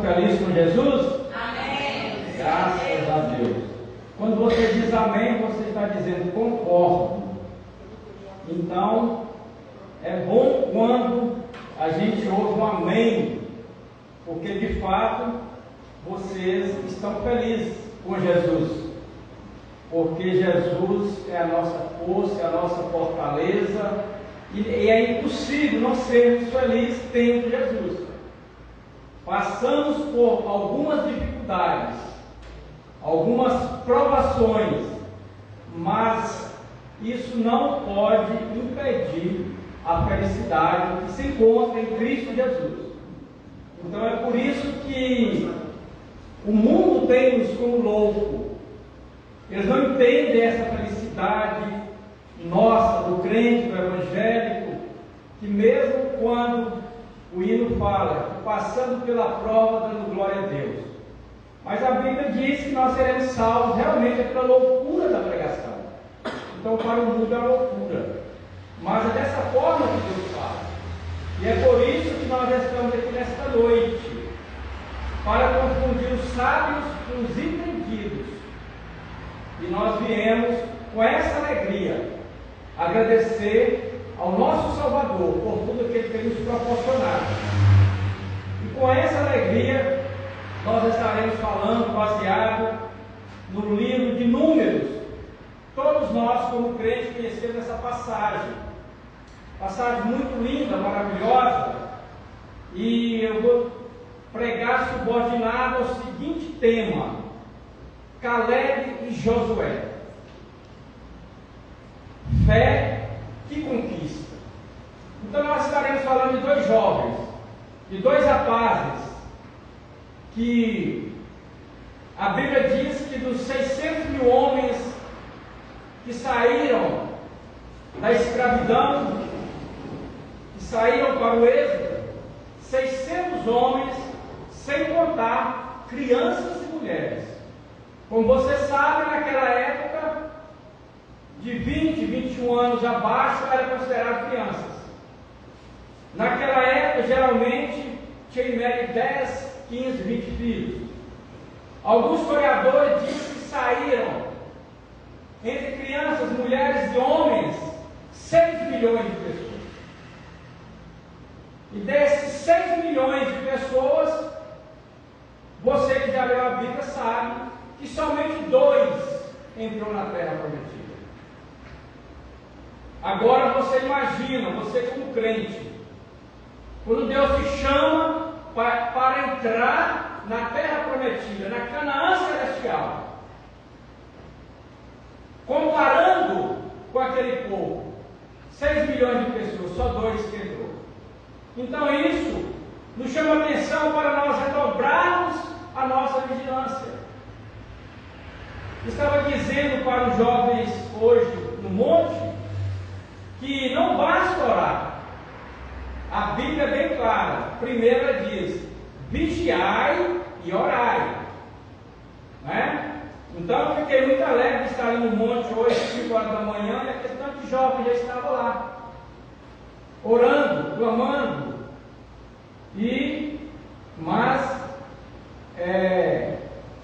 felizes com Jesus? Amém. Graças a Deus. Quando você diz amém, você está dizendo concordo. Então, é bom quando a gente ouve um amém, porque de fato vocês estão felizes com Jesus. Porque Jesus é a nossa força, é a nossa fortaleza, e é impossível não sermos felizes tendo Jesus. Passamos por algumas dificuldades, algumas provações, mas isso não pode impedir a felicidade que se encontra em Cristo Jesus. Então é por isso que o mundo tem-nos como louco. Eles não entendem essa felicidade nossa, do crente, do evangélico, que mesmo quando o hino fala, passando pela prova, dando glória a Deus. Mas a Bíblia diz que nós seremos salvos realmente é pela loucura da pregação. Então para o mundo é uma loucura. Mas é dessa forma que Deus fala. E é por isso que nós estamos aqui nesta noite, para confundir os sábios com os entendidos. E nós viemos com essa alegria agradecer ao nosso Salvador por tudo que Ele tem nos proporcionado. E com essa alegria nós estaremos falando baseado no livro de Números. Todos nós, como crentes, conhecemos essa passagem muito linda, maravilhosa, e eu vou pregar subordinado ao seguinte tema: Caleb e Josué. Fé que conquista. Então nós estaremos falando de dois jovens, de dois rapazes, que a Bíblia diz que dos 600 mil homens que saíram da escravidão, que saíram para o êxodo, 600 homens, sem contar crianças e mulheres. Como você sabe, naquela época, de 20, 21 anos abaixo, era considerado crianças. Naquela época, geralmente, tinha em média 10, 15, 20 filhos. Alguns historiadores dizem que saíram, entre crianças, mulheres e homens, 6 milhões de pessoas. E desses 6 milhões de pessoas, você que já leu a Bíblia sabe que somente 2 entrou na terra prometida. Agora você imagina, você como crente, quando Deus te chama para entrar na terra prometida, na Canaã celestial, comparando com aquele povo, 6 milhões de pessoas, só 2 que entrou. Então isso nos chama atenção para nós redobrarmos a nossa vigilância. Estava dizendo para os jovens hoje no monte que não basta orar. A Bíblia é bem clara. Primeiro ela diz: vigiai e orai. Não é? Então eu fiquei muito alegre de estar ali no monte hoje, 5 horas da manhã, e aquele tanto de jovem já estava lá, orando, clamando. Mas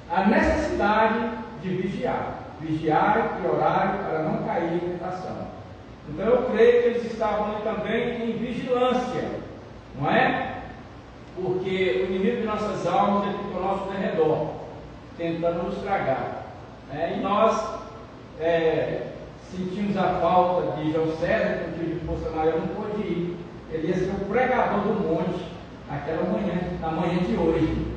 a necessidade de vigiar e orar para não cair em tentação. Então eu creio que eles estavam ali também em vigilância, não é? Porque o inimigo de nossas almas ele fica ao nosso derredor, tentando nos tragar. E nós sentimos a falta de João César, que o de força maior não pôde ir. Ele ia ser o pregador do monte naquela manhã, na manhã de hoje.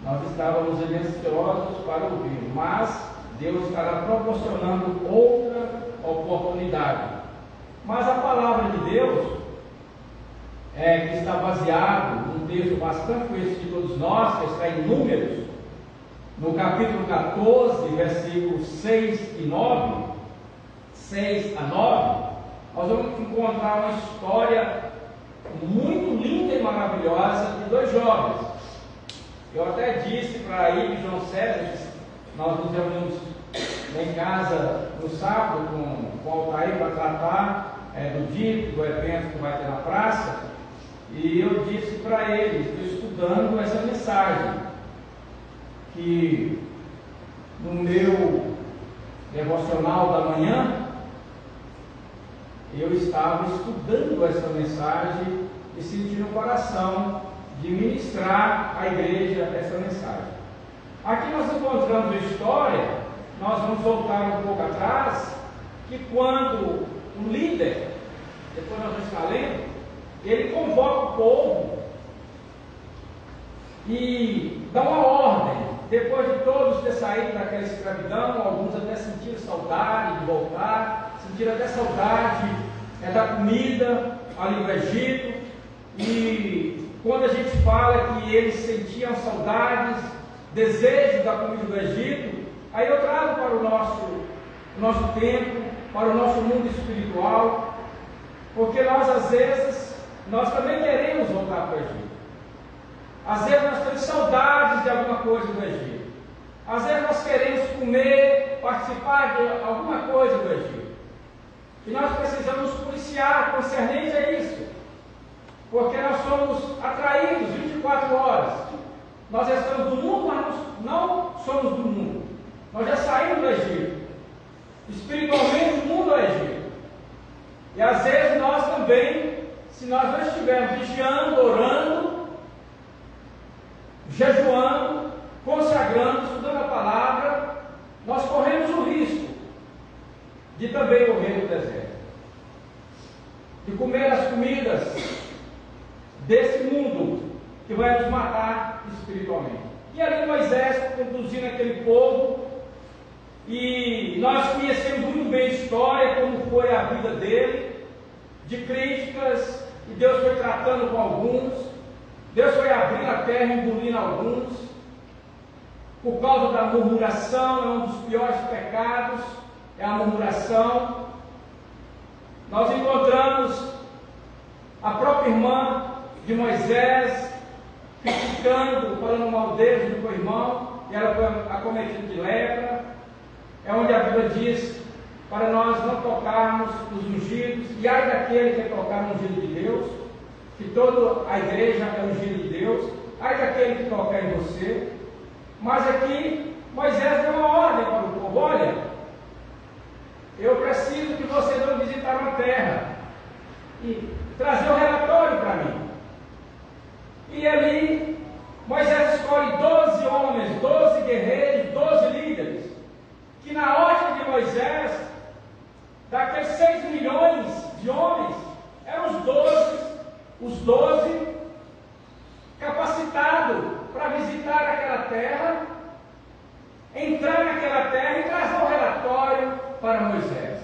Nós estávamos ansiosos para ouvir, mas Deus estará proporcionando outra oportunidade. Mas a palavra de Deus, que está baseado num texto bastante conhecido de todos nós, que está em Números, no capítulo 14, versículos 6 e 9, 6 a 9, nós vamos encontrar uma história muito linda e maravilhosa de 2 jovens. Eu até disse para ele, João César, nós nos reunimos em casa no sábado com o Altair para tratar do dito, do evento que vai ter na praça. E eu disse para eles, estou estudando essa mensagem, que no meu devocional da manhã, eu estava estudando essa mensagem e senti no coração de ministrar à igreja essa mensagem. Aqui nós encontramos a história, nós vamos voltar um pouco atrás, que quando o líder, depois nós vamos estar lendo, ele convoca o povo e dá uma ordem. Depois de todos ter saído daquela escravidão, alguns até sentiram saudade de voltar, sentiram até saudade da comida ali no Egito. E quando a gente fala que eles sentiam saudades, desejo da comida do Egito, aí eu trago para o nosso tempo, para o nosso mundo espiritual, porque nós às vezes, nós também queremos voltar para o Egito. Às vezes nós temos saudades de alguma coisa do Egito. Às vezes nós queremos comer, participar de alguma coisa do Egito. E nós precisamos nos policiar concernente a isso. Porque nós somos atraídos 24 horas. Nós estamos do mundo, mas não somos do mundo. Nós já saímos do Egito. Espiritualmente o mundo é o Egito. E às vezes nós também, se nós não estivermos vigiando, orando, jejuando, consagrando, estudando a palavra, nós corremos o risco de também morrer no deserto, de comer as comidas desse mundo que vai nos matar espiritualmente. E ali Moisés conduzindo aquele povo, e nós conhecemos muito bem a história, como foi a vida dele, de críticas, e Deus foi tratando com alguns, Deus foi abrindo a terra, engolindo alguns, por causa da murmuração. É um dos piores pecados, é a murmuração. Nós encontramos a própria irmã de Moisés, criticando, falando mal dele do co-irmão, e ela foi acometida de lepra. É onde a Bíblia diz para nós não tocarmos nos ungidos, e ai daquele que tocar no ungido de Deus, que toda a igreja é ungida de Deus, ai daquele que tocar em você. Mas aqui Moisés deu uma ordem para o povo: olha, eu preciso que vocês vão visitar uma terra e trazer um relatório para mim. E ali Moisés escolhe 12 homens, 12 guerreiros, 12 líderes, que na ordem de Moisés, daqueles 6 milhões de homens, eram os 12 capacitados para visitar aquela terra, entrar naquela terra e trazer um relatório para Moisés.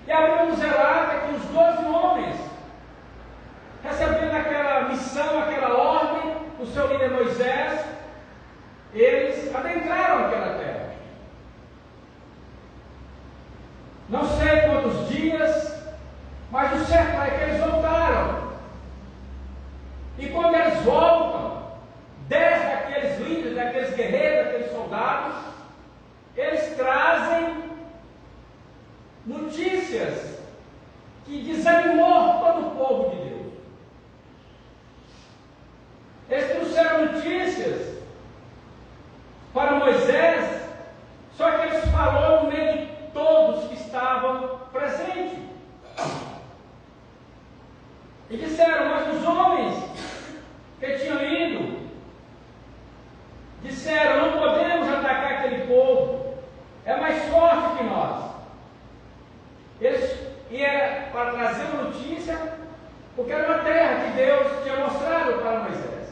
E a Bíblia nos relata que os 12 homens, recebendo aquela missão, aquela ordem do seu líder Moisés, eles adentraram aquela terra. Não sei quantos dias, mas o certo é que eles voltaram. E quando eles voltam, 10 daqueles líderes, daqueles guerreiros, daqueles soldados, eles trazem notícias que desanimou todo o povo de Deus. Eles trouxeram notícias para Moisés, só que eles falaram no meio de todos que estavam presentes. E disseram: mas os homens que tinham ido disseram: não podemos atacar aquele povo, é mais forte que nós. E era para trazer uma notícia, porque era uma terra que Deus tinha mostrado para Moisés.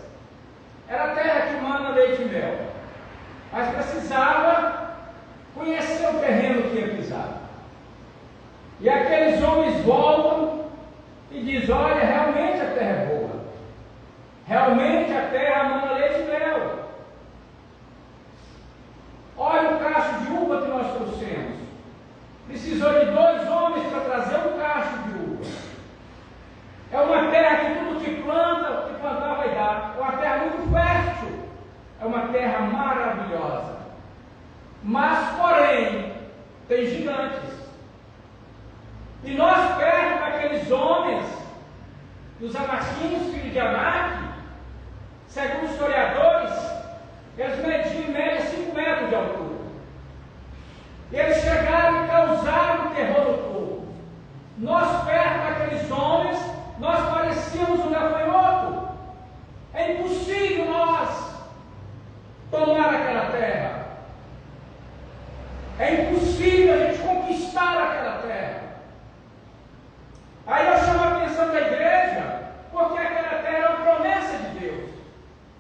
Era a terra que manda leite e mel, mas precisava conhecer o terreno que ia pisar. E aqueles homens voltam e dizem: olha, realmente a terra é boa, realmente a terra manda leite e mel. Olha o cacho de uva que nós trouxemos. Precisou de 2 homens para trazer um cacho de uva. É uma terra que tudo que planta, o que plantar vai dar. É uma terra muito fértil. É uma terra maravilhosa. Mas, porém, tem gigantes. E nós, perto daqueles homens, dos município de Anak, segundo os historiadores, eles mediam em média 5 metros de altura. E eles chegaram e causaram terror no povo. Nós, perto daqueles homens, nós parecíamos um gafanhoto. É impossível nós tomar aquela terra. É impossível a gente conquistar aquela terra. Aí eu chamo a atenção da igreja, porque aquela terra é uma promessa de Deus.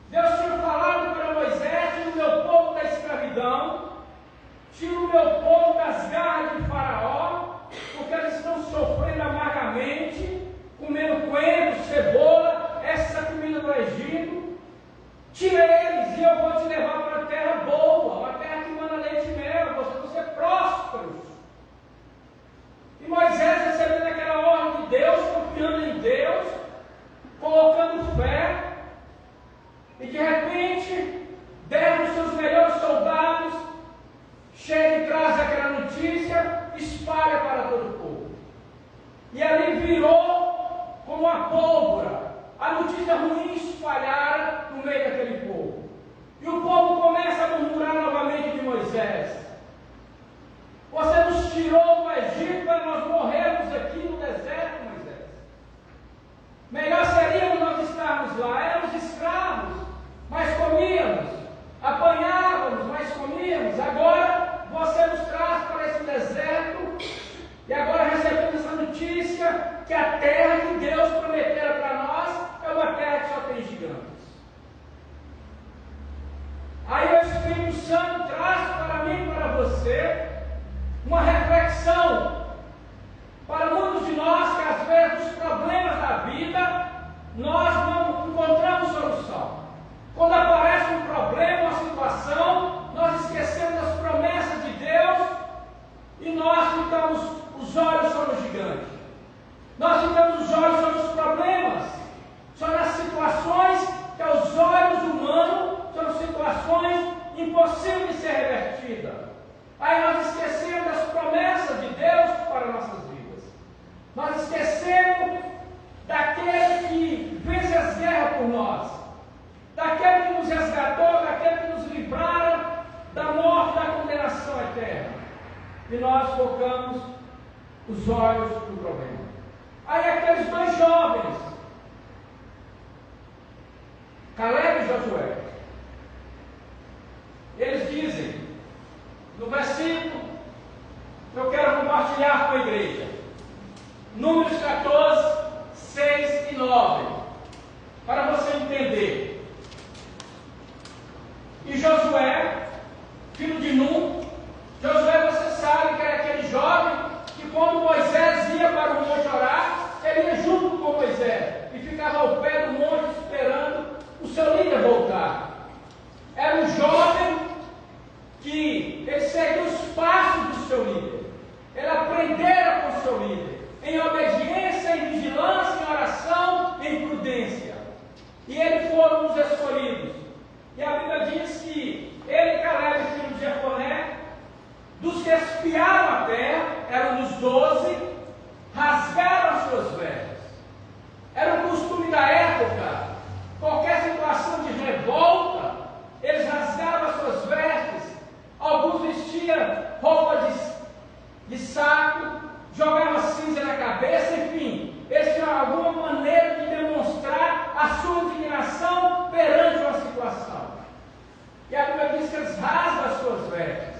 Deus tinha falado para Moisés: tira o meu povo da escravidão, tira o meu povo das garras de Faraó, porque eles estão sofrendo amargamente, comendo coentro, cebola, essa comida do Egito. Tira eles e eu vou te levar para a terra boa, uma terra que manda leite e mel, vocês vão ser prósperos. E Moisés, recebendo aquela ordem de Deus, confiando em Deus, colocando fé, e de repente, 10 dos seus melhores soldados chega e traz aquela notícia, espalha para todo o povo. E ali virou como uma pólvora. A notícia ruim espalhara no meio daquele povo. E o povo começa a murmurar novamente de Moisés: você nos tirou do Egito para nós morrermos aqui no deserto, Moisés. Melhor seria nós estarmos lá. Éramos escravos, mas comíamos. Apanhávamos, mas comíamos. Agora você nos traz para esse deserto. E agora recebemos essa notícia que a terra que Deus prometera para nós é uma terra que só tem gigantes. Aí o Espírito Santo traz para mim e para você uma reflexão para muitos de nós que às vezes os problemas da vida nós não encontramos solução. Quando aparece um problema, uma situação, nós esquecemos das promessas de Deus e nós ficamos, os olhos são no gigante. Nós ficamos os olhos sobre os problemas, sobre as situações que aos olhos humanos são situações impossíveis de ser revertidas. Aí nós esquecemos das promessas de Deus para nossas vidas. Nós esquecemos daquele que vence as guerras por nós, daquele que nos resgatou, daquele que nos livraram da morte, da condenação eterna. E nós focamos os olhos no problema. Aí aqueles 2 jovens, Caleb e Josué, eles dizem, no versículo, eu quero compartilhar com a igreja, Números 14, 6 e 9, para você entender. E Josué, filho de Nun, Josué, você sabe que era aquele jovem que quando Moisés ia para o monte orar, ele ia junto com Moisés e ficava ao pé do monte esperando o seu líder voltar. Era um jovem que ele seguiu os passos do seu líder. Ele aprendera com o seu líder, em obediência, em vigilância, em oração, em prudência. E eles foram os escolhidos. E a Bíblia diz que ele e Caleb, filho de Jefoné, dos que espiaram a terra, eram dos 12, rasgaram as suas vestes. Era um costume da época, qualquer situação de revolta, eles rasgavam as suas vestes. Alguns vestiam roupa de saco, jogavam cinza na cabeça, enfim, eles tinham alguma maneira de demonstrar a sua indignação perante uma situação. E a Bíblia diz que eles rasgam as suas vestes.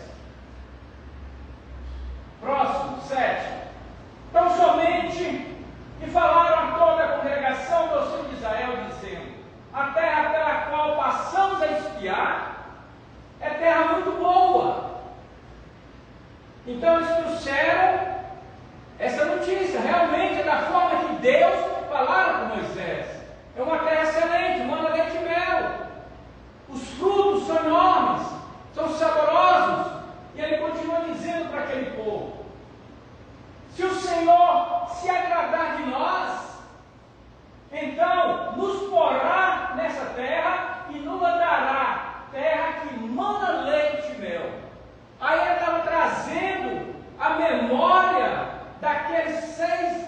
Próximo, 7. Então somente e falaram a toda a congregação dos filhos de Israel, dizendo: a terra pela qual passamos a espiar é terra muito boa. Então eles trouxeram essa notícia, realmente é da forma que Deus falaram com Moisés. É uma terra excelente, manda leite e mel. Os frutos são enormes, são saborosos. E ele continua dizendo para aquele povo: se o Senhor se agradar de nós, então nos porá nessa terra e nos dará terra que manda leite e mel. Aí ele estava trazendo a memória daqueles 6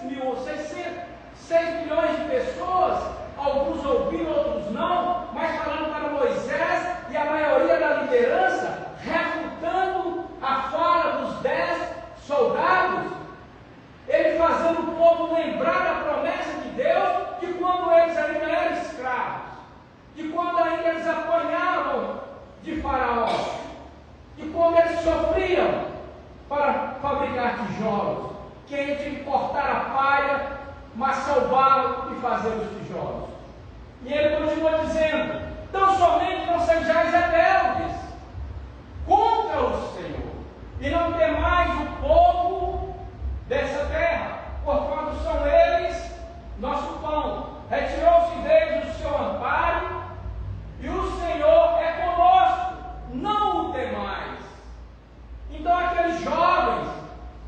de Faraó. E quando eles sofriam para fabricar tijolos, que ele tinha que cortar a palha, amassar o barro e fazer os tijolos. E ele continua dizendo: tão somente não sejais rebeldes contra o Senhor, e não temais o povo dessa terra, porquanto são eles nosso pão. Retirou-se deles o seu amparo, e o Senhor é conosco, não o temais. Então aqueles jovens,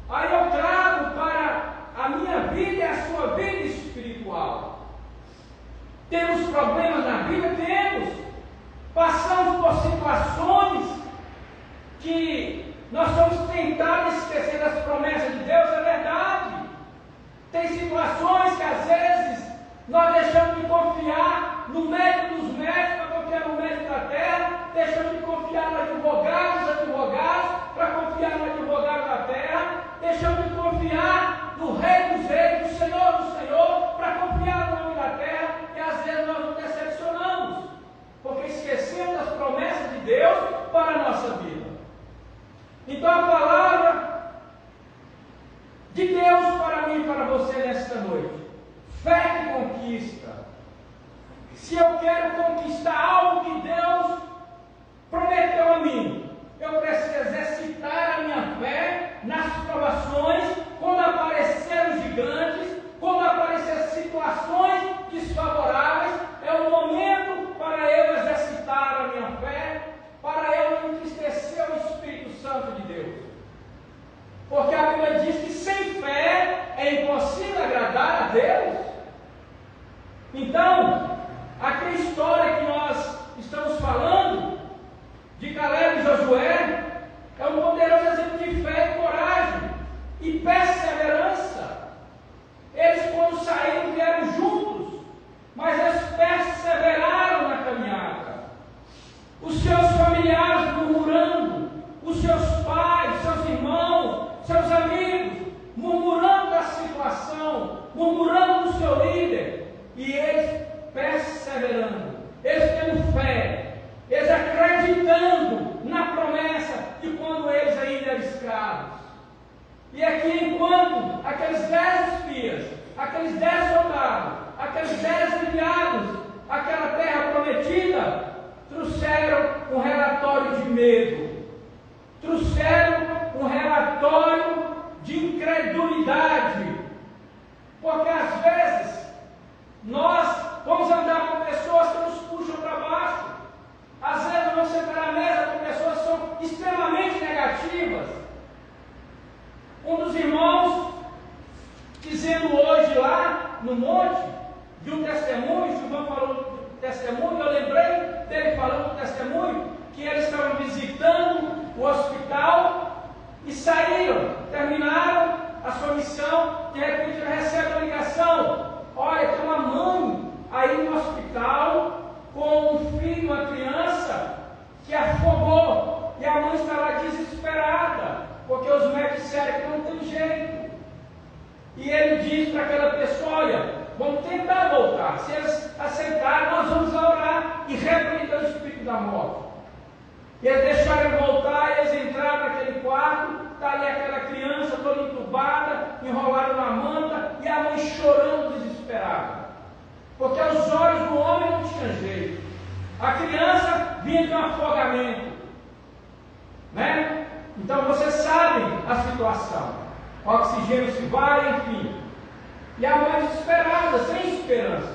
aí eu trago para a minha vida e a sua vida espiritual. Temos problemas na vida? Temos. Passamos por situações que nós somos tentados a esquecer das promessas de Deus, é verdade. Tem situações que às vezes nós deixamos de confiar no médico dos médicos para confiar no médico da terra, deixamos de confiar no advogado dos advogados para confiar no advogado da terra, deixamos de confiar no Rei dos Reis, do Senhor para confiar no nome da terra, e às vezes nós nos decepcionamos, porque esquecemos das promessas de Deus para a nossa vida. Então a palavra de Deus para mim e para você nesta noite: fé que conquista. Se eu quero conquistar algo que Deus prometeu a mim, eu preciso exercitar a minha fé nas provações, quando aparecerem os gigantes, quando aparecerem situações desfavoráveis. É o momento para eu exercitar a minha fé, para eu não entristecer o Espírito Santo de Deus. Porque a Bíblia diz que sem fé é impossível agradar a Deus. Então, aquela história que nós estamos falando, de Caleb e Josué, é um poderoso exemplo de fé e coragem e perseverança. Eles, quando saíram, vieram juntos, mas eles perseveraram na caminhada. Os seus familiares murmurando, os seus pais, seus irmãos, seus amigos, murmurando da situação, murmurando do seu líder, e eles perseverando, eles tendo fé, eles acreditando na promessa de quando eles ainda eram escravos. E aqui, enquanto aqueles 10 espias, aqueles 10 soldados, aqueles 10 enviados àquela terra prometida, trouxeram um relatório de medo, trouxeram um relatório de incredulidade, porque às vezes nós vamos andar com pessoas que nos puxam para baixo, às vezes vamos sentar à mesa com pessoas que são extremamente negativas. Um dos irmãos dizendo hoje lá no monte de um testemunho, o João falou do testemunho, eu lembrei dele falando do testemunho, que eles estavam visitando o hospital e saíram, terminaram a sua missão, de repente ele recebe uma ligação: olha, tem uma mãe aí no hospital com um filho, uma criança que afogou, e a mãe está lá desesperada, porque os médicos disseram que não tem jeito. E ele diz para aquela pessoa: olha, vamos tentar voltar, se eles aceitarem, nós vamos orar e repreender o espírito da morte. E eles deixaram ele voltar, e eles entraram naquele quarto, está ali aquela criança toda entubada, enrolada na manta, e a mãe chorando desesperada, porque aos olhos do homem não tinha jeito. A criança vinha de um afogamento, né? Então vocês sabem a situação, o oxigênio se vai, enfim. E a mãe desesperada, sem esperança.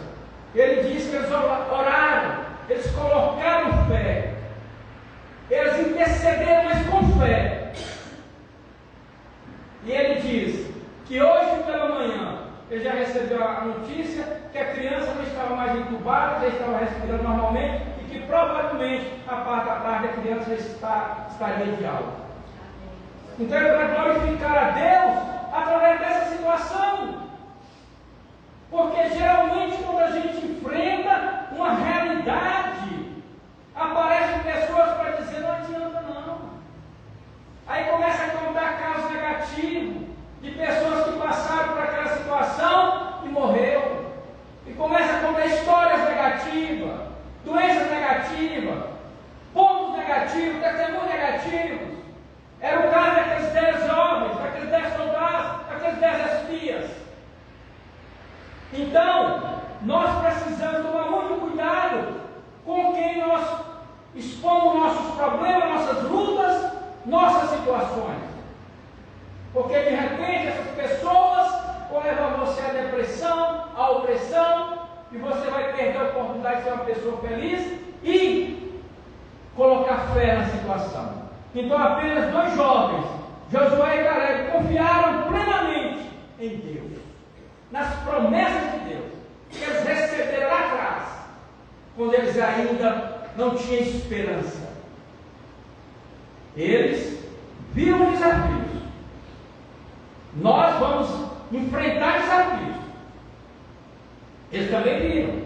Ele diz que eles oraram, eles colocaram fé, eles intercederam, mas com fé. E ele diz que hoje pela manhã ele já recebeu a notícia que a criança não estava mais entubada, já estava respirando normalmente, e que provavelmente a parte da tarde a criança estaria de alta. Então é para glorificar a Deus através dessa situação. Porque geralmente quando a gente enfrenta uma realidade, aparecem pessoas para dizer: não adianta não. Aí começa a contar casos negativos de pessoas que passaram por aquela situação e morreram. E começa a contar histórias negativas, doenças negativas, pontos negativos. expomos nossos problemas, nossas lutas, nossas situações. Porque de repente essas pessoas vão levar você à depressão, à opressão, e você vai perder a oportunidade de ser uma pessoa feliz e colocar fé na situação. Então apenas 2 jovens, Josué e Caleb, confiaram plenamente em Deus, nas promessas de Deus, que eles receberam lá atrás, quando eles ainda não tinham esperança. Eles viram desafios. Nós vamos enfrentar desafios. Eles também viram.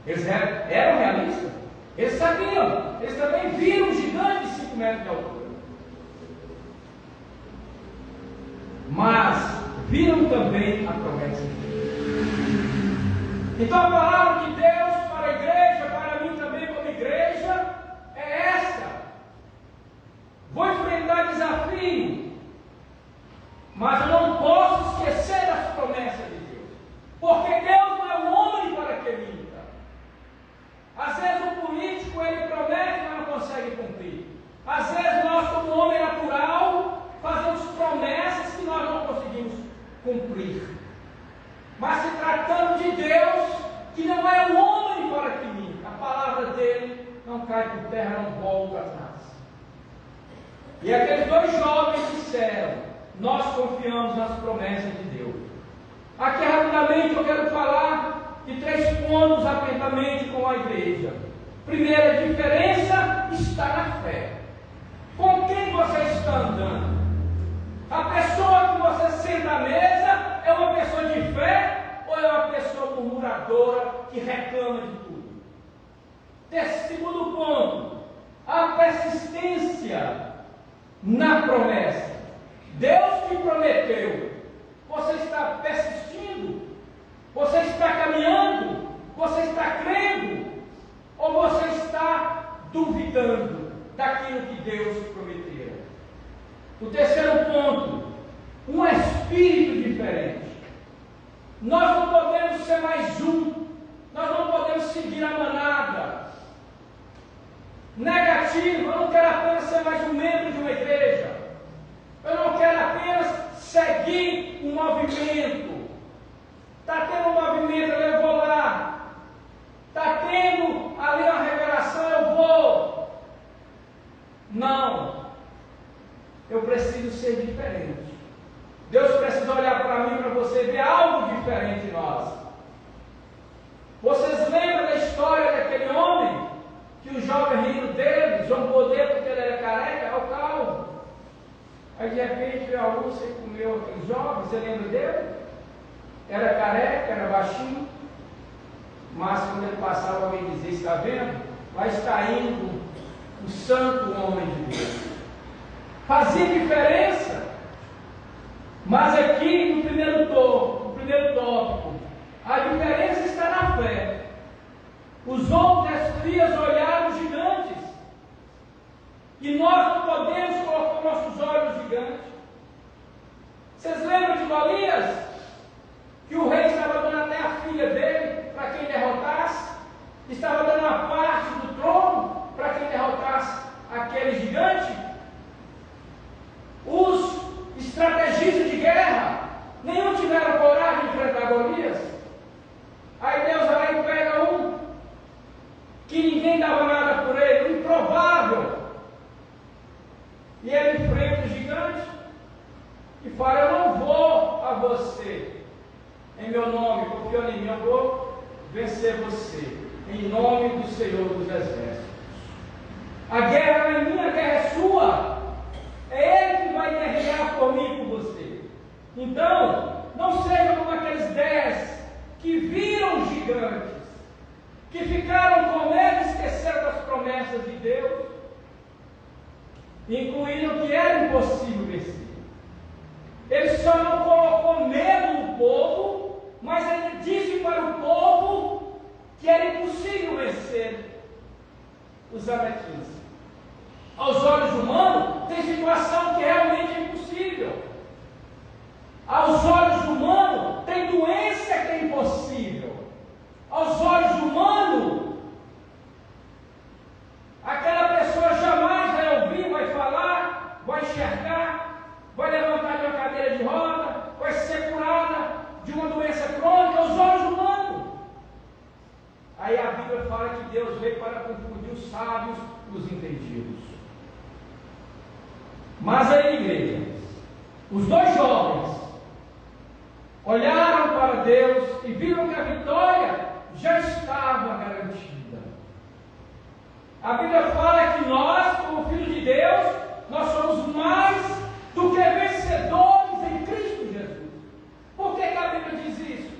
Eles eram realistas. Eles sabiam. Eles também viram um gigante de 5 metros de altura. Mas viram também a promessa de Deus. Então a palavra de Deus para a igreja, para mim também como igreja, é esta. Vou enfrentar desafio, mas eu não posso esquecer das promessas de Deus. Porque Deus não é um homem para que minta. Às vezes o político ele promete, mas não consegue cumprir. Às vezes nós, como homem natural, fazemos promessas que nós não conseguimos cumprir. Mas se tratando de Deus, que não é um homem para que minta, a palavra dele não cai por terra, não volta atrás. E aqueles 2 jovens disseram: nós confiamos nas promessas de Deus. Aqui rapidamente eu quero falar de 3 pontos atentamente com a igreja. Primeira diferença está na fé. Com quem você está andando? A pessoa que você senta à mesa é uma pessoa de fé ou é uma pessoa murmuradora que reclama de tudo? Segundo ponto, a persistência na promessa. Deus te prometeu. Você está persistindo? Você está caminhando? Você está crendo? Ou você está duvidando daquilo que Deus prometeu? O terceiro ponto, um espírito diferente. Nós não podemos ser mais um. Nós não podemos seguir a manada. Negativo, eu não quero apenas ser mais um membro de uma igreja. Eu não quero apenas seguir um movimento. Está tendo um movimento, eu vou lá. Está tendo ali uma revelação, eu vou. Não. Eu preciso ser diferente. Deus precisa olhar para mim, para você, ver algo diferente em nós. Vocês lembram da história daquele homem? Que o jovem rindo dele, zombou dele porque ele era careca, ao calvo. Aí de repente veio a Lúcia e comeu aquele jovem, você lembra dele? Era careca, era baixinho, mas quando ele passava alguém dizia: está vendo? Lá está indo o santo homem de Deus. Fazia diferença. Mas aqui no primeiro tópico, a diferença está na fé. Os homens das crias olharam os gigantes. E nós não podemos colocar nossos olhos no gigante. Vocês lembram de Golias? Que o rei estava dando até a filha dele para quem derrotasse? Estava dando uma parte do trono para quem derrotasse aquele gigante? Os estrategistas de guerra, nenhum tiveram coragem de enfrentar Golias. Aí Deus vai lá e pega um que ninguém dava nada por ele, um improvável, e ele enfrenta o gigante e fala: eu não vou a você em meu nome, confiando em mim, eu vou vencer você em nome do Senhor dos Exércitos. A guerra não é minha, a guerra é sua. É Ele que vai guerrear por mim e por você. Então, não seja como aqueles 10 que viram os gigantes, que ficaram com medo e esqueceram das promessas de Deus, incluindo que era impossível vencer. Ele só não colocou medo no povo, mas ele disse para o povo que era impossível vencer os amalequitas. Aos olhos humanos, tem situação que realmente é impossível. Aos olhos humanos, tem doença que é impossível. Aos olhos humanos, aquela os entendidos. Mas aí, igreja, os dois jovens olharam para Deus e viram que a vitória já estava garantida. A Bíblia fala que nós, como filhos de Deus, nós somos mais do que vencedores em Cristo Jesus. Por que a Bíblia diz isso?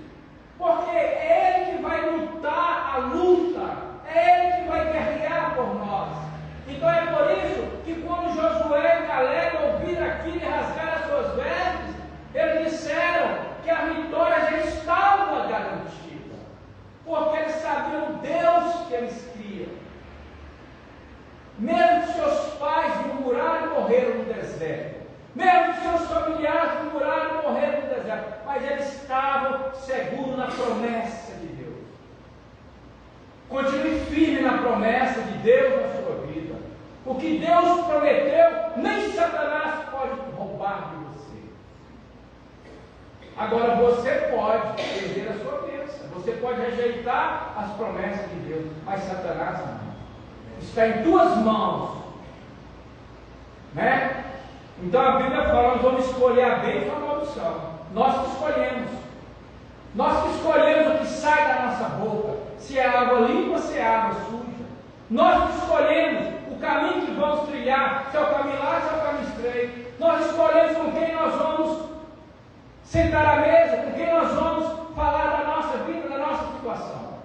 Porque é Ele que vai lutar a luta, é Ele que vai guerrear por nós. Então é por isso que quando Josué e Caleb ouviram aquilo e rasgaram as suas vestes, eles disseram que a vitória já estava garantida, porque eles sabiam o Deus que eles criam. Mesmo que seus pais murmuraram e morreram no deserto, mesmo que seus familiares murmuraram e morreram no deserto, mas eles estavam seguros na promessa de Deus. Continue firme na promessa de Deus na sua vida. O que Deus prometeu, nem Satanás pode roubar de você. Agora você pode perder a sua bênção, você pode rejeitar as promessas de Deus, mas Satanás não. Está em tuas mãos, né? Então a Bíblia fala, nós vamos escolher a bênção ou a maldição. Nós que escolhemos. Nós que escolhemos o que sai da nossa boca, se é água limpa ou se é água suja. Nós que escolhemos o caminho que vamos trilhar, se é o caminho largo, se é o caminho estreito. Nós escolhemos com quem nós vamos sentar à mesa, com quem nós vamos falar da nossa vida, da nossa situação.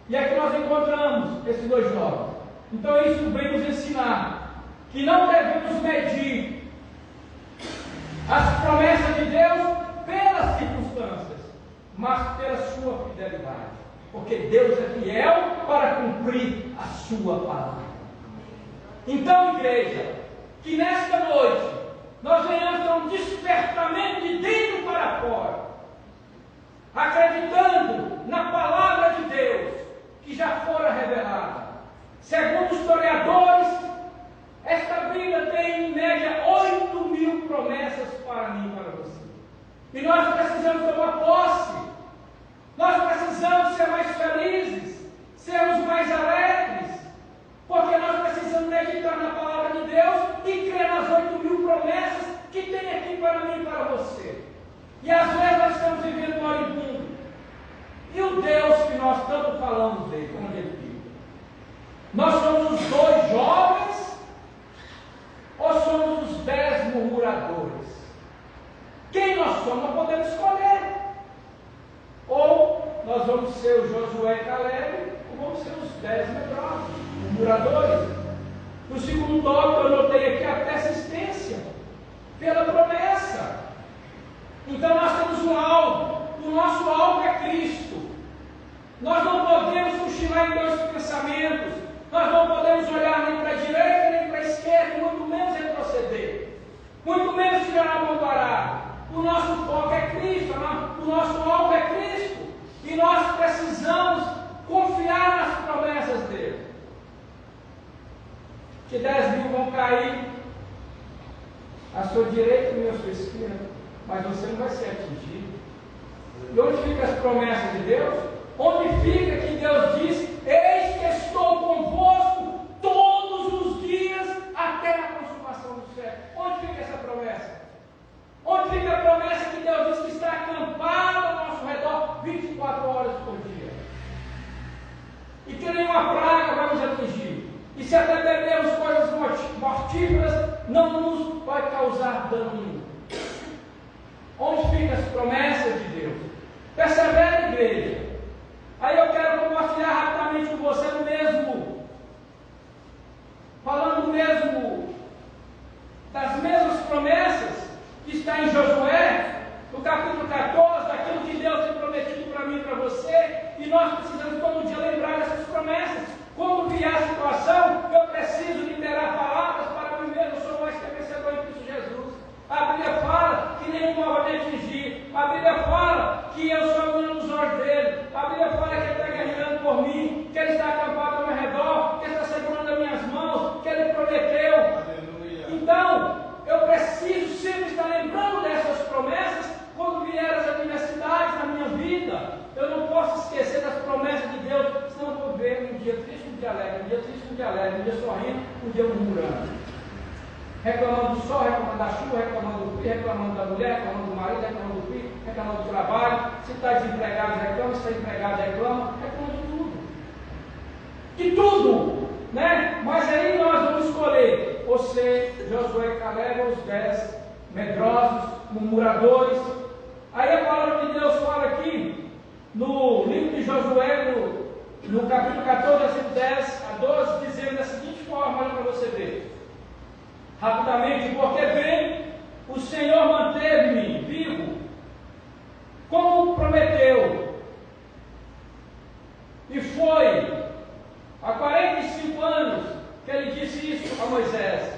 E aqui nós encontramos esses dois jovens. Então isso vem nos ensinar que não devemos medir as promessas de Deus pelas circunstâncias, mas pela sua fidelidade. Porque Deus é fiel para cumprir a sua palavra. Então, igreja, que nesta noite nós venhamos ter um despertamento de dentro para fora, acreditando na palavra de Deus que já fora revelada. Segundo os historiadores, esta Bíblia tem em média 8.000 promessas para mim e para você. E nós precisamos tomar posse. Nós precisamos ser mais felizes, sermos mais alegres, porque nós precisamos meditar na palavra de Deus e crer nas 8.000 promessas que tem aqui para mim e para você. E às vezes nós estamos vivendo um moribundo. E o Deus que nós tanto falamos dele, como ele vive? Nós somos os dois jovens ou somos os 10 murmuradores? Quem nós somos? Nós podemos escolher. Ou nós vamos ser o Josué e Caleb, ou vamos ser os 10 medrosos, murmuradores. No segundo tópico eu notei aqui a persistência pela promessa. Então nós temos um alvo. O nosso alvo é Cristo. Nós não podemos cochilar em dois pensamentos. Nós não podemos olhar nem para a direita nem para a esquerda, muito menos retroceder, muito menos tirar a mão do arado. O nosso foco é Cristo, o nosso alvo é Cristo, e nós precisamos confiar nas promessas dele. Que 10.000 vão cair à sua direita e à sua esquerda, mas você não vai ser atingido. E onde ficam as promessas de Deus? Onde fica que Deus diz: eis que estou convosco todos os dias até a consumação do século? Onde fica essa promessa? Onde fica a promessa que Deus diz que está acampado ao nosso redor 24 horas por dia? E que nenhuma praga vai nos atingir. E se até bebermos coisas mortíferas, não nos vai causar dano nenhum. Onde ficam as promessas de Deus? Persevere, igreja. Aí eu quero compartilhar rapidamente com você das mesmas promessas que está em Josué, no capítulo 14, daquilo que Deus tem prometido para mim e para você, e nós precisamos todo dia lembrar dessas promessas. Quando vier a situação, eu preciso liberar palavras para mim mesmo. Eu sou mais que vencedor em Cristo Jesus. A Bíblia fala que nenhum mal vai me atingir. A Bíblia fala que eu sou a menina dos olhos dele. A Bíblia fala que ele está guerreando por mim, que ele está acampado ao meu redor, que ele está segurando as minhas mãos, que ele prometeu. Aleluia. Então, eu preciso sempre estar lembrando dessas promessas quando vier as adversidades na minha vida. Eu não posso esquecer das promessas de Deus, senão eu vou ver um dia triste, um dia alegre, um dia triste, um dia alegre. sorrindo, o dia murmurando. Reclamando do sol, reclamando da chuva, reclamando do filho, reclamando da mulher, reclamando do marido, reclamando do filho, reclamando do trabalho. Se está desempregado, reclama, se está empregado, reclama de tudo. De tudo, né? Mas aí nós vamos escolher você, Josué e Caleb, os 10 medrosos, murmuradores. Aí a palavra de Deus fala aqui, no livro de Josué, no capítulo 14, versículo 10 a 12, dizendo da seguinte forma, olha para você ver. Rapidamente, porque bem, o Senhor manteve-me vivo, como prometeu, e foi há 45 anos que ele disse isso a Moisés,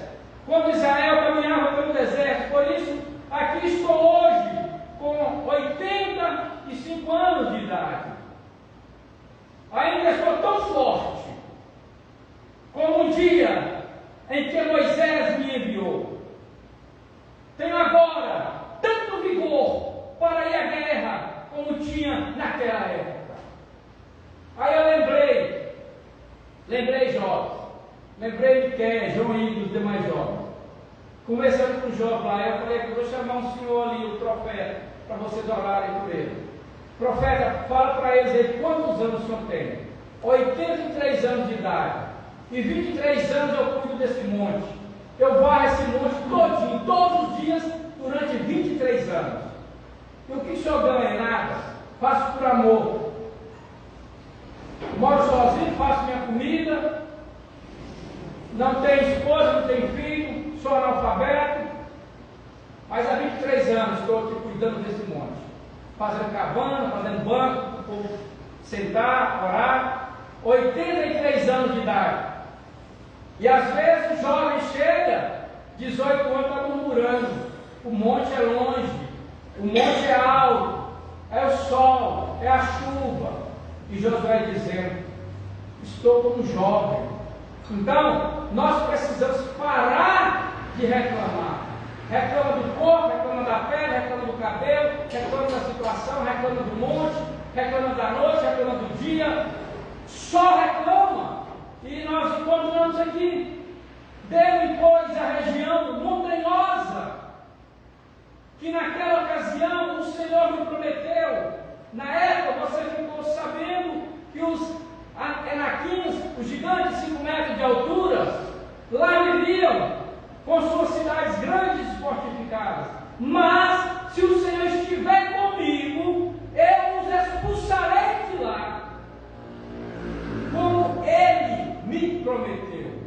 quando Israel caminhava pelo deserto. Por isso, aqui estou hoje, com 85 anos de idade. Ainda estou tão forte como o dia em que Moisés me enviou. Tenho agora tanto vigor para ir à guerra como tinha naquela época. Aí eu lembrei Jó, lembrei de quem? João e dos demais jovens. Conversando com o Jó lá, eu falei que eu vou chamar um senhor ali, o profeta, para vocês orarem por ele. Profeta, fala para eles aí quantos anos o senhor tem. 83 anos de idade. E 23 anos eu cuido desse monte. Eu varro esse monte todinho, todos os dias, durante 23 anos. E o que o senhor ganha? Nada. Faço por amor. Moro sozinho, faço minha comida. Não tenho esposa, não tenho filho, sou analfabeto. Mas há 23 anos estou aqui cuidando desse monte. Fazendo cabana, fazendo banco, para o povo sentar, orar. 83 anos de idade. E às vezes o jovem chega, 18 anos, está murmurando. O monte é longe, o monte é alto, é o sol, é a chuva. E Josué dizendo: estou como jovem. Então, nós precisamos parar de reclamar. Reclama do corpo, reclama da pele, reclama do cabelo, reclama da situação, reclama do monte, reclama da noite, reclama do dia. Só reclama. E nós encontramos aqui, dele, pois, a região montanhosa, que naquela ocasião o Senhor me prometeu. Na época você ficou sabendo que os Enaquinos, os gigantes de 5 metros de altura, lá viviam com suas cidades grandes e fortificadas. Mas se o Senhor estiver comigo, eu os expulsarei de lá, como Ele me prometeu.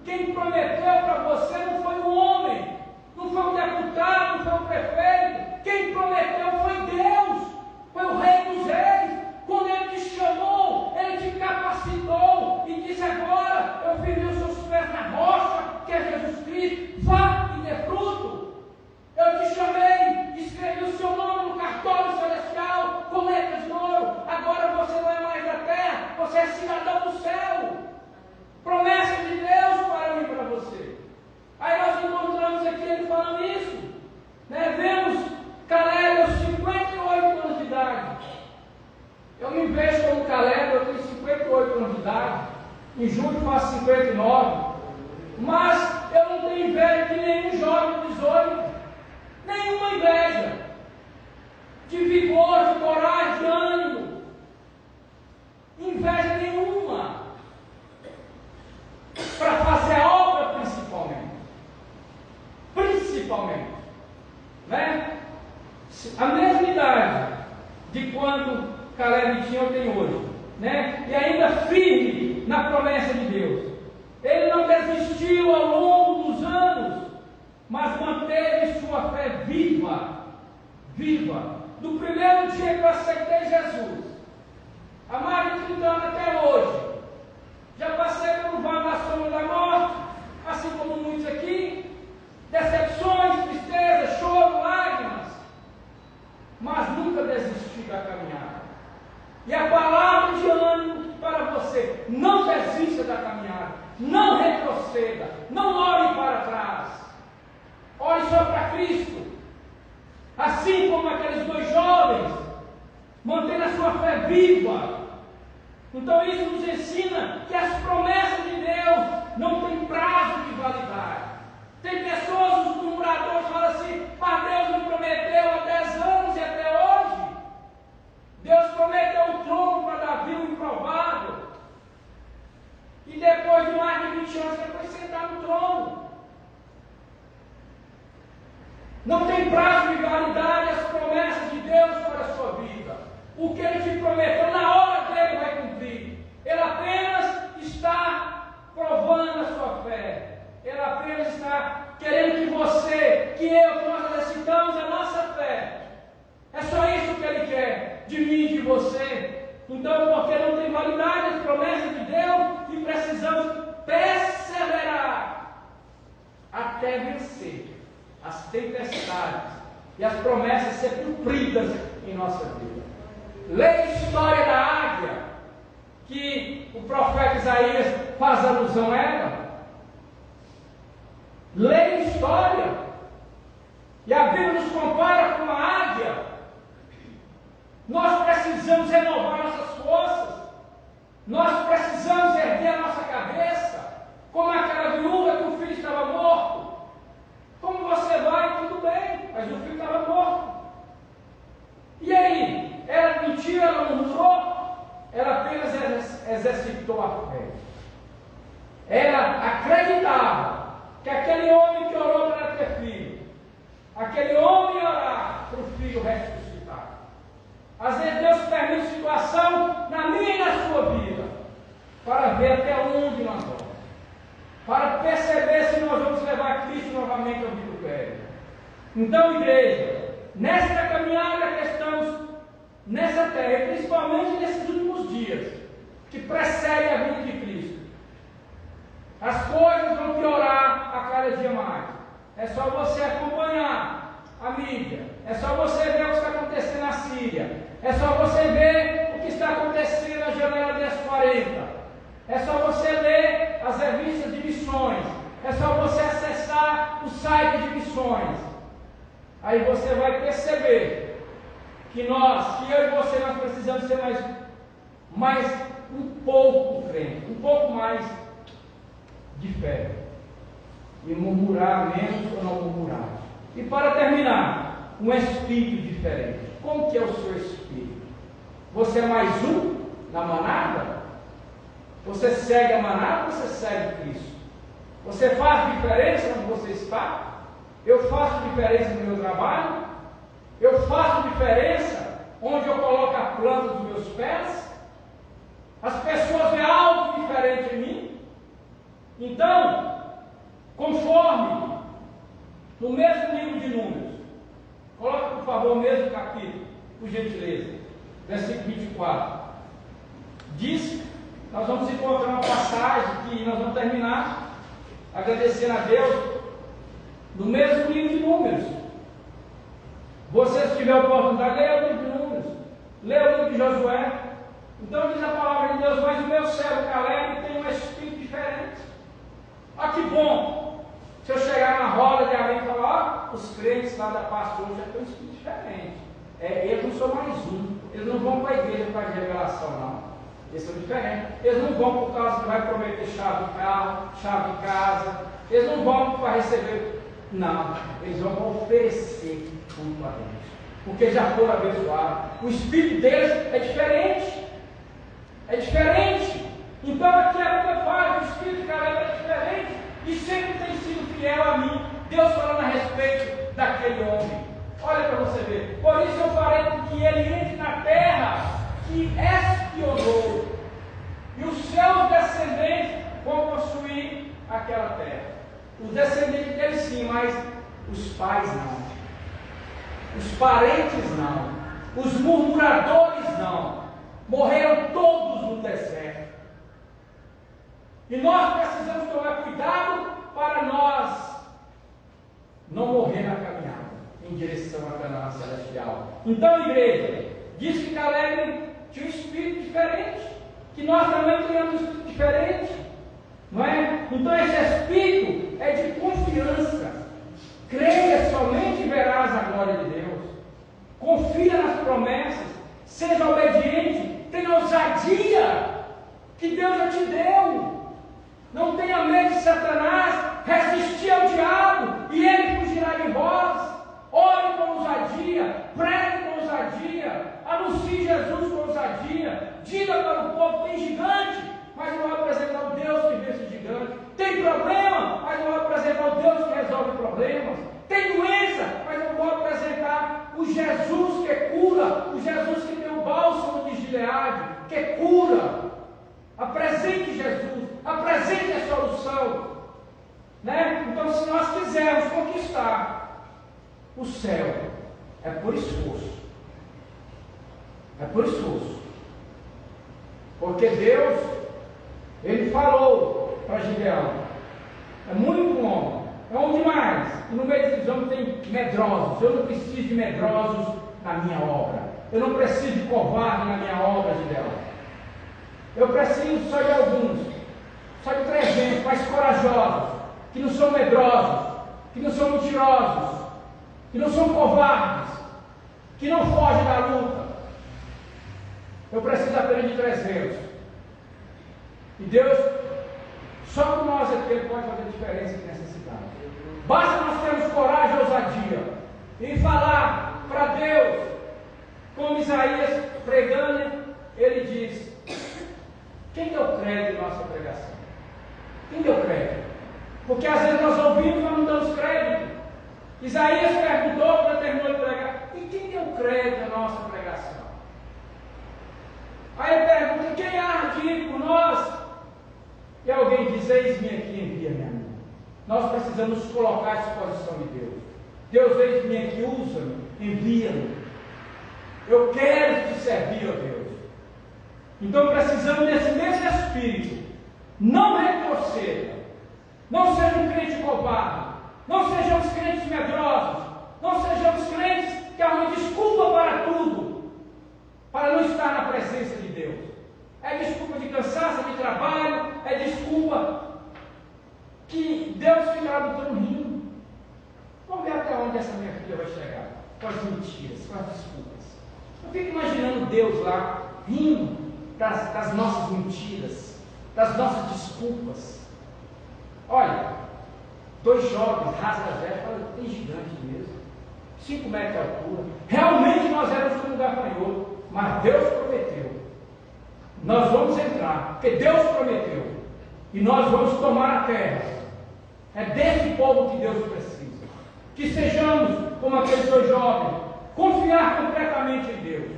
Quem prometeu para você não foi um homem, não foi um deputado, não foi um prefeito. Quem prometeu foi Deus, foi o Rei dos Reis. Quando Ele te chamou, Ele te capacitou e disse: agora eu firmei os seus pés na rocha, que é Jesus Cristo, vá e dê fruto. Eu te chamei, escrevi o seu nome no cartório celestial com letras de ouro. Agora você não é mais da terra, você é cidadão do céu. Promessa de Deus para mim e para você. Aí nós encontramos aqui ele falando isso, né? Vemos Caleb aos 58 anos de idade. Eu me vejo como Caleb, eu tenho 58 anos de idade. Em julho faço 59. Mas eu não tenho inveja de nenhum jovem de 18. Nenhuma inveja. De vigor, de coragem, de ânimo. Inveja nenhuma. Para fazer a obra principalmente, né? A mesma idade de quando Caleb tinha, eu tenho hoje, né? E ainda firme na promessa de Deus. Ele não desistiu ao longo dos anos, mas manteve sua fé viva, do primeiro dia que eu aceitei Jesus, há mais de 30 anos até hoje. Já passei pelo vale da sombra da morte, assim como muitos aqui, decepções, tristeza, choro, lágrimas, mas nunca desisti da caminhada. E a palavra de ânimo para você: não desista da caminhada, não retroceda, não olhe para trás, olhe só para Cristo. Assim como aqueles 2 jovens, mantendo a sua fé viva. Então isso nos ensina que as promessas de Deus não Não tem prazo de validade as promessas de Deus para a sua vida. O que Ele te prometeu, na hora dele vai cumprir. Ele apenas está provando a sua fé. Ele apenas está querendo que você, que eu, que nós exercitamos a nossa fé. É só isso que Ele quer, de mim e de você. Então, porque não tem validade as promessas de Deus, e precisamos perseverar até vencer as tempestades e as promessas ser cumpridas em nossa vida. Leia a história da águia, que o profeta Isaías faz alusão a ela. Leia a história, e a Bíblia nos compara com uma águia. Nós precisamos renovar nossas forças, nós precisamos erguer a nossa cabeça, como aquela viúva que o filho estava morto. Como você vai? Tudo bem, mas o filho estava morto. E aí? Ela mentiu, ela não murmurou, ela apenas exercitou a fé. Ela acreditava que aquele homem que orou para ter filho, aquele homem orar para o filho ressuscitar. Às vezes Deus permite situação na minha e na sua vida, para ver até onde nós vamos, para perceber se nós vamos levar Cristo novamente ao vivo velho. Então, igreja, nesta caminhada que estamos nessa terra, e principalmente nesses últimos dias, que precedem a vida de Cristo, as coisas vão piorar a cada dia mais. É só você acompanhar a mídia, é só você ver o que está acontecendo na Síria, é só você ver o que está acontecendo na janela 1040, é só você ler as revistas de missões, é só você acessar o site de missões. Aí você vai perceber que eu e você, nós precisamos ser mais um pouco crente, um pouco mais de fé, e murmurar menos ou não murmurar. E para terminar, um espírito diferente. Como que é o seu espírito? Você é mais um na manada? Você segue a manada ou você segue Cristo? Você faz diferença onde você está? Eu faço diferença no meu trabalho? Eu faço diferença onde eu coloco a planta dos meus pés? As pessoas veem algo diferente em mim? Então, conforme no mesmo livro de Números, coloca por favor o mesmo capítulo, por gentileza, versículo 24. Diz, nós vamos encontrar uma passagem que nós vamos terminar agradecendo a Deus, no mesmo livro de Números. Você, se tiver a oportunidade, leia o livro de Números, leia o livro de Josué. Então diz a palavra de Deus: mas o meu servo Caleb tem um espírito diferente. Olha que bom, se eu chegar na roda de alguém e falar: ó, os crentes lá da Páscoa hoje já têm um espírito diferente. Eles não são mais um, eles não vão para a igreja para a revelação, não. Eles são diferentes. Eles não vão por causa que vai prometer chave de carro, chave de casa. Eles não vão para receber. Não, eles vão para oferecer tudo a Deus, porque já foram abençoados. O espírito deles é diferente. É diferente. Então aqui a Bíblia fala que o espírito de Caleb é diferente e sempre tem sido fiel a mim. Deus falando a respeito daquele homem. Olha para você ver. Por isso eu farei com que ele entre na terra que espionou, e os seus descendentes vão possuir aquela terra. Os descendentes deles sim, mas os pais não, os parentes não, os murmuradores não, morreram todos no deserto. E nós precisamos tomar cuidado para nós não morrer na caminhada em direção à Canaã celestial. Então, igreja, diz que Caleb tinha um espírito diferente, que nós também tenhamos um espírito diferente, não é? Então esse espírito é de confiança. Creia somente e verás a glória de Deus. Confia nas promessas, seja obediente, tenha ousadia que Deus já te deu. Não tenha medo de Satanás, resistir ao diabo e ele fugirá de vós. Ore com ousadia, pregue com ousadia, anuncie Jesus com ousadia, diga para o povo: tem gigante, mas não vai apresentar o Deus que vence o gigante. Tem problema, mas não vai apresentar o Deus que resolve problemas. Tem doença, mas não Jesus que cura, o Jesus que tem o bálsamo de Gileade, que cura. Apresente Jesus, apresente a solução. Né? Então, se nós quisermos conquistar o céu, é por esforço. É por esforço. Porque Deus, Ele falou para Gideão: é muito homem, é homem demais. E no meio desses homens tem medrosos. Eu não preciso de medrosos na minha obra. Eu não preciso de covarde na minha obra, Gideão. Eu preciso só de alguns, só de 300, mais corajosos, que não são medrosos, que não são mentirosos, que não são covardes, que não fogem da luta. Eu preciso apenas de 300. E Deus, só com nós aqui, Ele pode fazer diferença aqui nessa cidade. Basta nós termos coragem e ousadia e falar para Deus, como Isaías pregando, ele diz: quem deu crédito em nossa pregação? Quem deu crédito? Porque às vezes nós ouvimos, mas não damos crédito. Isaías perguntou quando terminou de pregar: e quem deu crédito à nossa pregação? Aí ele pergunta: quem há de ir por nós? E alguém diz: eis-me aqui, envia-me a mim. Nós precisamos colocar à disposição de Deus. Deus, eis-me aqui, usa-me, envia-me. Eu quero te servir, ó Deus. Então precisamos desse mesmo espírito. Não retroceda. Não seja um crente covarde. Não sejamos crentes medrosos. Não sejamos crentes que arrumam desculpa para tudo, para não estar na presença de Deus. É desculpa de cansaço, de trabalho, é desculpa que Deus ficará botando rindo. Vamos ver até onde essa minha filha vai chegar, com as mentiras, com as desculpas. Eu fico imaginando Deus lá, rindo das nossas mentiras, das nossas desculpas. Olha, 2 jovens, rasga-velho, fala: tem gigante mesmo, 5 metros de altura. Realmente nós éramos como um gafanhoto, mas Deus prometeu. Nós vamos entrar, porque Deus prometeu, e nós vamos tomar a terra. É desse povo que Deus precisa. Que sejamos como aqueles 2 jovens, confiar completamente em Deus.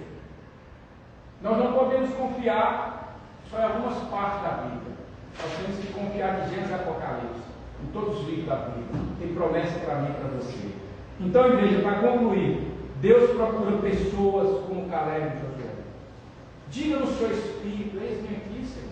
Nós não podemos confiar só em algumas partes da Bíblia. Nós temos que confiar em Gênesis e Apocalipse, em todos os livros da Bíblia. Tem promessa para mim e para você. Então, igreja, para concluir, Deus procura pessoas como Caleb e Josué. Diga no seu espírito: eis-me aqui, Senhor.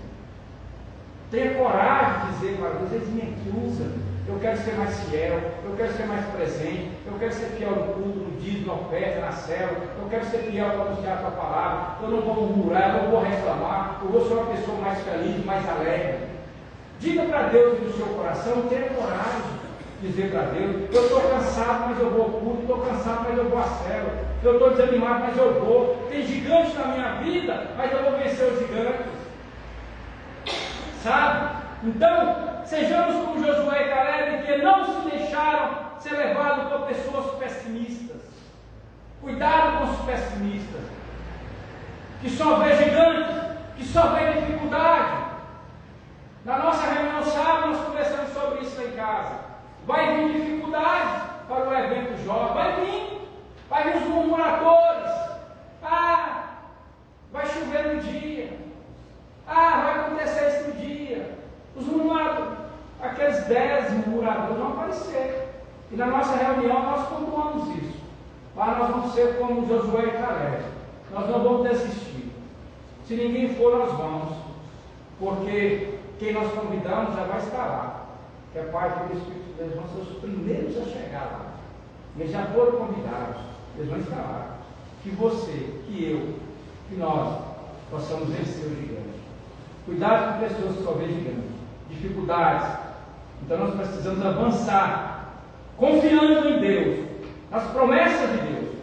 Tenha coragem de dizer para Deus: eis-me aqui, usa. Eu quero ser mais fiel, eu quero ser mais presente, eu quero ser fiel no culto, no dízimo, na oferta, na célula, eu quero ser fiel para anunciar a tua palavra, eu não vou murmurar, eu não vou reclamar, eu vou ser uma pessoa mais feliz, mais alegre. Diga para Deus no seu coração, tenha coragem de dizer para Deus: eu estou cansado, mas eu vou ao culto, estou cansado, mas eu vou à célula, eu estou desanimado, mas eu vou, tem gigantes na minha vida, mas eu vou vencer os gigantes. Sabe? Então, sejamos como Josué e Caleb, que não se deixaram ser levados por pessoas pessimistas. Cuidado com os pessimistas, que só vê gigantes, que só vê dificuldade. Na nossa reunião sábado nós conversamos sobre isso lá em casa. Vai vir dificuldades para o evento jovem, vai vir os murmuradores. Vai chover no dia. Vai acontecer isso no dia. Os murmuradores, aqueles 10 murmuradores vão aparecer. E na nossa reunião nós pontuamos isso. Mas nós vamos ser como Josué e Caleb. Nós não vamos desistir. Se ninguém for, nós vamos. Porque quem nós convidamos já vai estar lá. Que é Pai, Filho e Espírito de Deus, vão ser os primeiros a chegar lá. Eles já foram convidados. Eles vão estar lá. Que você, que eu, que nós possamos vencer o gigante. Cuidado com pessoas que só veem gigante. Dificuldades. Então nós precisamos avançar, confiando em Deus, nas promessas de Deus,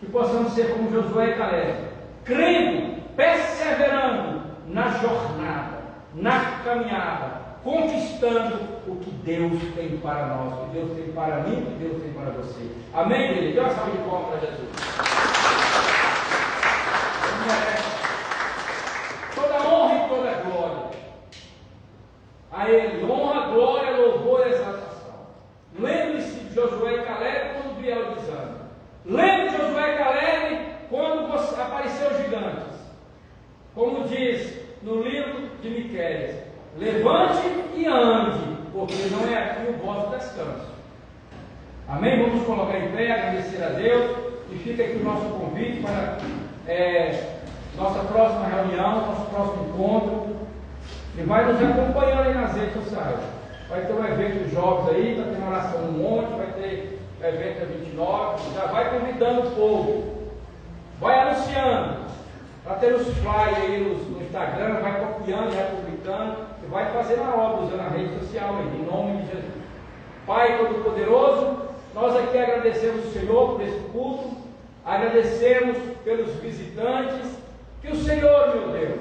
que possamos ser como Josué e Caleb, crendo, perseverando na jornada, na caminhada, conquistando o que Deus tem para nós, o que Deus tem para mim, o que Deus tem para você. Amém, querido? Dê uma salva de palmas para Jesus. Toda honra e toda glória a Ele, honra, glória, louvor e exaltação. Lembre-se de Josué e Caleb quando vier o desânimo. Lembre de Josué e Caleb de Miqueias: levante e ande, porque não é aqui o vosso descanso. Amém? Vamos colocar em pé, agradecer a Deus, e fica aqui o nosso convite para nossa próxima reunião, nosso próximo encontro, e vai nos acompanhando aí nas redes sociais. Vai ter um evento de jogos aí, está tendo oração no monte, vai ter evento a 29, já vai convidando o povo, vai anunciando, vai ter os flyers aí no Instagram, vai copiando, vai publicando, e vai fazendo a obra usando a rede social aí, em nome de Jesus. Pai Todo-Poderoso, nós aqui agradecemos o Senhor por esse culto, agradecemos pelos visitantes, que o Senhor, meu Deus,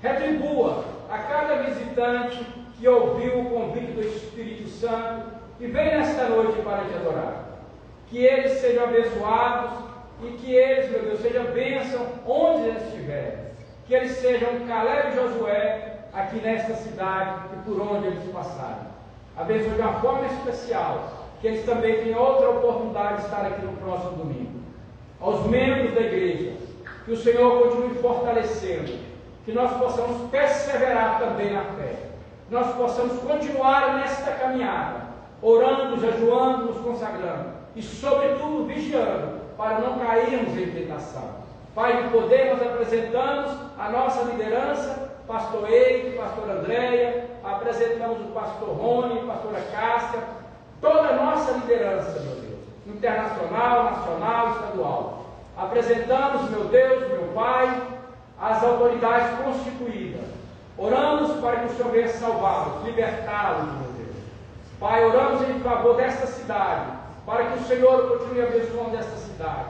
retribua a cada visitante que ouviu o convite do Espírito Santo e vem nesta noite para te adorar. Que eles sejam abençoados e que eles, meu Deus, sejam bênção onde eles estiverem. Que eles sejam Caleb e Josué aqui nesta cidade e por onde eles passarem. Abençoe de uma forma especial, que eles também tenham outra oportunidade de estar aqui no próximo domingo. Aos membros da igreja, que o Senhor continue fortalecendo, que nós possamos perseverar também na fé, que nós possamos continuar nesta caminhada, orando, jejuando, nos consagrando e, sobretudo, vigiando, para não cairmos em tentação. Pai de poder, nós apresentamos a nossa liderança, pastor Eike, pastor Andréia, apresentamos o pastor Rony, pastora Cássia, toda a nossa liderança, meu Deus, internacional, nacional, estadual. Apresentamos, meu Deus, meu Pai, as autoridades constituídas. Oramos para que o Senhor venha salvá-los, libertá-los, meu Deus. Pai, oramos em favor desta cidade, para que o Senhor continue abençoando esta cidade.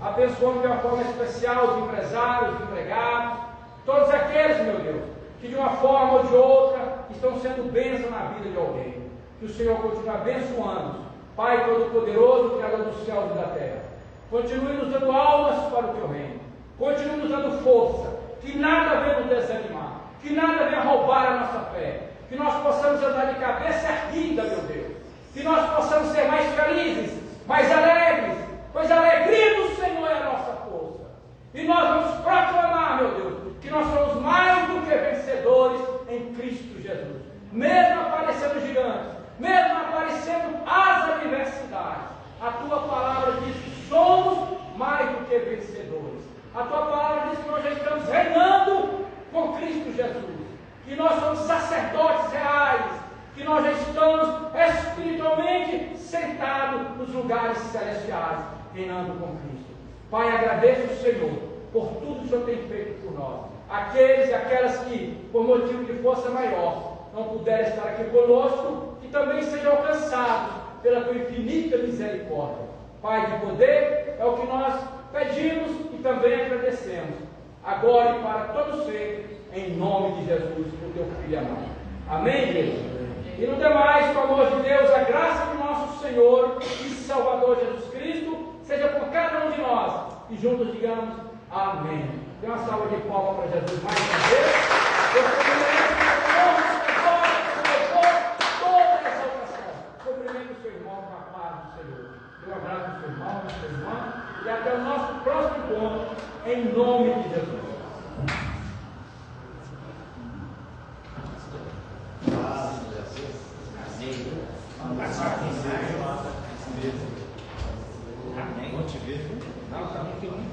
Abençoando de uma forma especial os empresários, os empregados, todos aqueles, meu Deus, que de uma forma ou de outra estão sendo bênção na vida de alguém. Que o Senhor continue abençoando. Pai Todo-Poderoso, Criador dos céus e da terra, continue nos dando almas para o teu reino, continue nos dando força, que nada venha nos desanimar, que nada venha roubar a nossa fé, que nós possamos andar de cabeça erguida, meu Deus, que nós possamos ser mais felizes, mais alegres, pois a alegria do Senhor é a nossa força, e nós vamos proclamar, meu Deus, que nós somos mais do que vencedores em Cristo Jesus, mesmo aparecendo gigantes, mesmo aparecendo as adversidades. A tua palavra diz que somos mais do que vencedores. A tua palavra diz que nós já estamos reinando com Cristo Jesus, que nós somos sacerdotes reais, que nós já estamos espiritualmente sentados nos lugares celestiais, reinando com Cristo. Pai, agradeço o Senhor por tudo que o Senhor tem feito por nós. Aqueles e aquelas que, por motivo de força maior, não puderem estar aqui conosco, que também sejam alcançados pela tua infinita misericórdia. Pai de poder, é o que nós pedimos e também agradecemos, agora e para todo sempre, em nome de Jesus, o teu Filho amado. Amém, Deus? E no demais, com o amor de Deus, a graça de nosso Senhor e Salvador Jesus Cristo, seja por cada um de nós, e juntos digamos amém. Dê uma salva de palmas para Jesus mais uma vez. Um abraço ao seu irmão, à sua irmã, e até o nosso próximo encontro, em nome de Jesus. Amém. Amém. Não te ver. Não, está muito ruim.